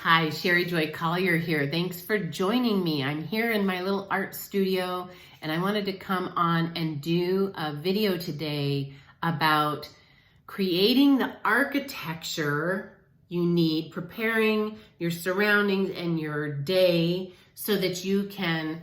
Hi, Sherry Joy Collier here. Thanks for joining me. I'm here in my little art studio and I wanted to come on and do a video today about creating the architecture you need, preparing your surroundings and your day so that you can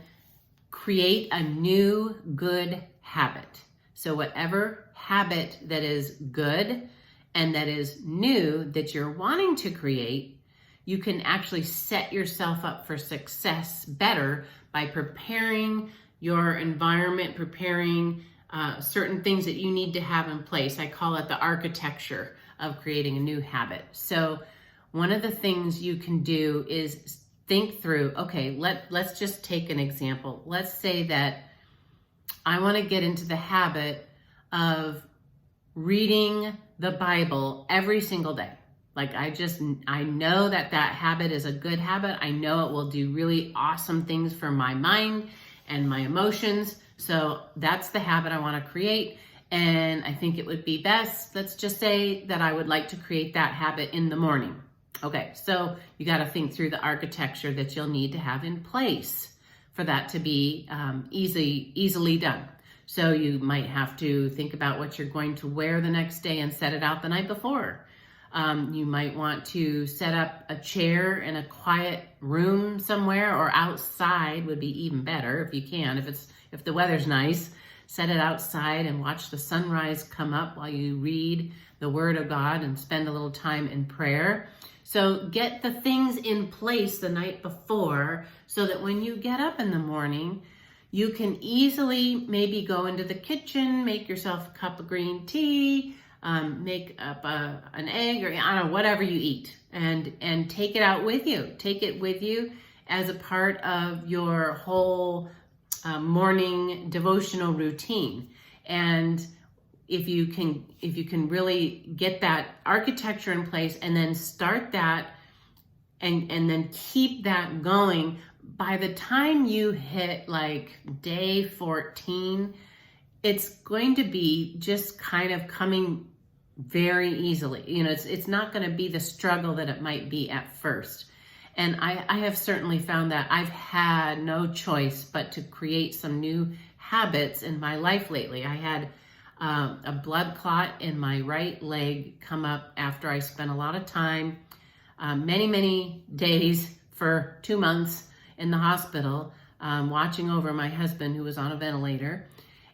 create a new good habit. So whatever habit that is good and that is new that you're wanting to create, you can actually set yourself up for success better by preparing your environment, preparing certain things that you need to have in place. I call it the architecture of creating a new habit. So one of the things you can do is think through, okay, let's just take an example. Let's say that I want to get into the habit of reading the Bible every single day. Like I know that habit is a good habit. I know it will do really awesome things for my mind and my emotions. So that's the habit I want to create. And I think it would be best, let's just say that I would like to create that habit in the morning. Okay, so you got to think through the architecture that you'll need to have in place for that to be easily done. So you might have to think about what you're going to wear the next day and set it out the night before. You might want to set up a chair in a quiet room somewhere, or outside would be even better if you can. If the weather's nice, set it outside and watch the sunrise come up while you read the Word of God and spend a little time in prayer. So get the things in place the night before so that when you get up in the morning, you can easily maybe go into the kitchen, make yourself a cup of green tea, make up an egg, or I don't know, whatever you eat, and take it out with you. Take it with you as a part of your whole morning devotional routine. And if you can really get that architecture in place and then start that and then keep that going, by the time you hit like day 14, it's going to be just kind of coming very easily. You know, it's not going to be the struggle that it might be at first. And I have certainly found that I've had no choice but to create some new habits in my life lately. I had a blood clot in my right leg come up after I spent a lot of time, many days for 2 months in the hospital, watching over my husband who was on a ventilator.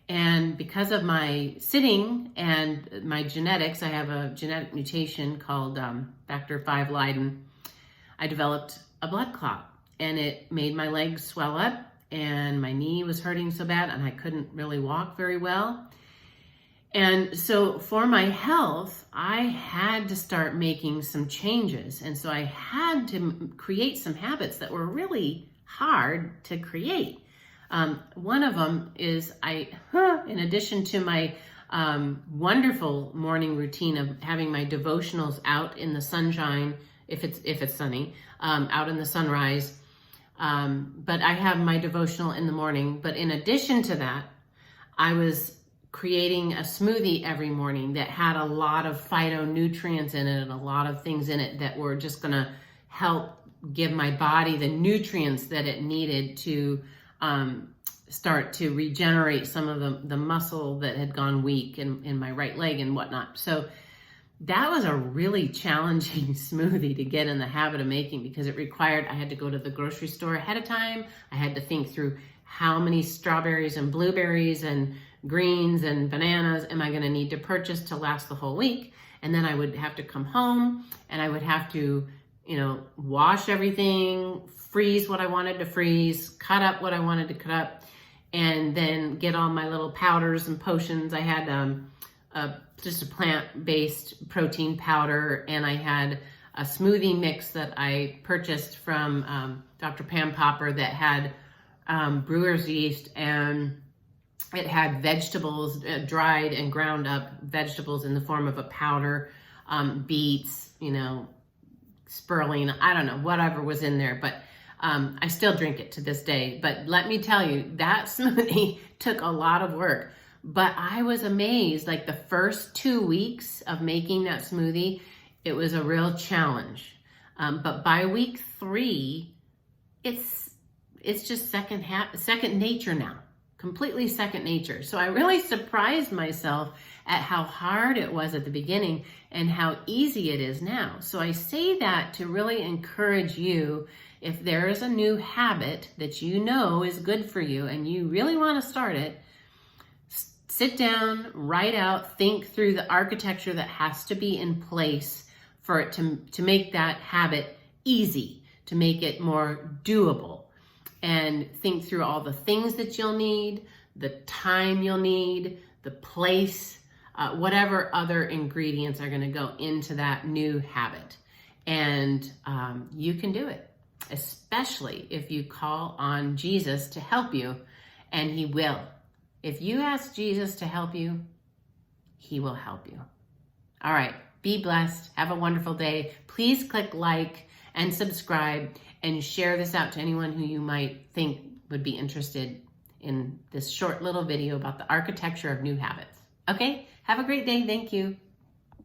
And because of my sitting and my genetics, I have a genetic mutation called factor V Leiden. I developed a blood clot and it made my legs swell up and my knee was hurting so bad and I couldn't really walk very well. And so for my health, I had to start making some changes. And so I had to create some habits that were really hard to create. One of them is in addition to my wonderful morning routine of having my devotionals out in the sunshine, if it's sunny, out in the sunrise. But I have my devotional in the morning. But in addition to that, I was creating a smoothie every morning that had a lot of phytonutrients in it and a lot of things in it that were just going to help give my body the nutrients that it needed to start to regenerate some of the muscle that had gone weak in my right leg and whatnot. So that was a really challenging smoothie to get in the habit of making because it required, I had to go to the grocery store ahead of time. I had to think through how many strawberries and blueberries and greens and bananas am I going to need to purchase to last the whole week. And then I would have to come home and I would have to, wash everything, freeze what I wanted to freeze, cut up what I wanted to cut up, and then get all my little powders and potions. I had just a plant-based protein powder, and I had a smoothie mix that I purchased from Dr. Pam Popper that had brewer's yeast, and it had vegetables, dried and ground up vegetables in the form of a powder, beets, spirulina, I don't know, whatever was in there, but I still drink it to this day. But let me tell you, that smoothie took a lot of work. But I was amazed, like the first 2 weeks of making that smoothie, it was a real challenge. But by week 3, it's just second nature now, completely second nature. So I really surprised myself at how hard it was at the beginning and how easy it is now. So I say that to really encourage you, if there is a new habit that you know is good for you and you really want to start it, sit down, write out, think through the architecture that has to be in place for it to make that habit easy, to make it more doable. And think through all the things that you'll need, the time you'll need, the place, whatever other ingredients are going to go into that new habit. And you can do it, especially if you call on Jesus to help you, and he will. If you ask Jesus to help you, he will help you. All right, be blessed. Have a wonderful day. Please click like and subscribe and share this out to anyone who you might think would be interested in this short little video about the architecture of new habits. Okay, have a great day. Thank you.